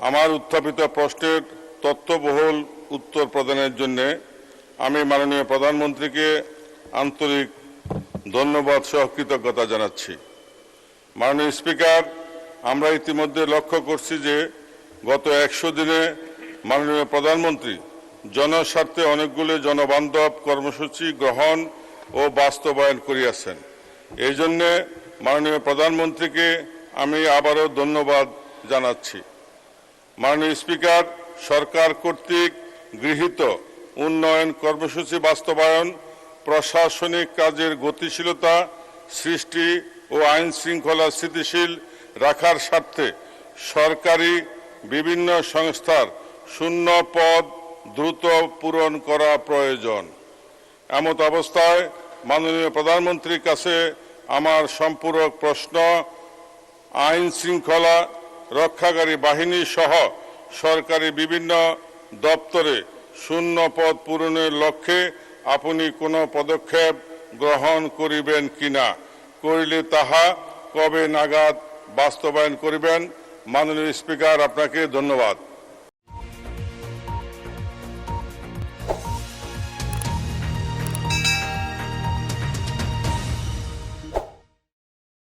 আমার উত্থাপিত প্রশ্নের তথ্যবহুল উত্তর প্রদানের জন্য আমি মাননীয় প্রধানমন্ত্রীকে আন্তরিক ধন্যবাদ সহ কৃতজ্ঞতা জানাচ্ছি। মাননীয় স্পিকার, আমরা ইতিমধ্যে লক্ষ্য করছি যে গত 100 দিনে মাননীয় প্রধানমন্ত্রী জনস্বার্থে অনেকগুলো জনবান্ধব কর্মসূচি গ্রহণ ও বাস্তবায়ন করিয়াছেন। এই জন্য মাননীয় প্রধানমন্ত্রীকে আমি আবারও ধন্যবাদ জানাচ্ছি। মাননীয় স্পিকার, সরকার কর্তৃক গৃহীত উন্নয়ন কর্মসূচি বাস্তবায়ন, প্রশাসনিক কাজের গতিশীলতা সৃষ্টি ও আইন শৃঙ্খলা স্থিতিশীল রাখার স্বার্থে সরকারি বিভিন্ন সংস্থার শূন্য পদ দ্রুত পূরণ করা প্রয়োজন। এমত অবস্থায় মাননীয় প্রধানমন্ত্রীর কাছে আমার সম্পূরক প্রশ্ন, আইন শৃঙ্খলা রক্ষাকারী বাহিনী সহ সরকারি বিভিন্ন দপ্তরে শূন্য পদ পূরণের লক্ষ্যে আপনি কোনো পদক্ষেপ গ্রহণ করিবেন কিনা, করিলে তাহা কবে নাগাদ বাস্তবায়ন করিবেন? মাননীয় স্পিকার, আপনাকে ধন্যবাদ।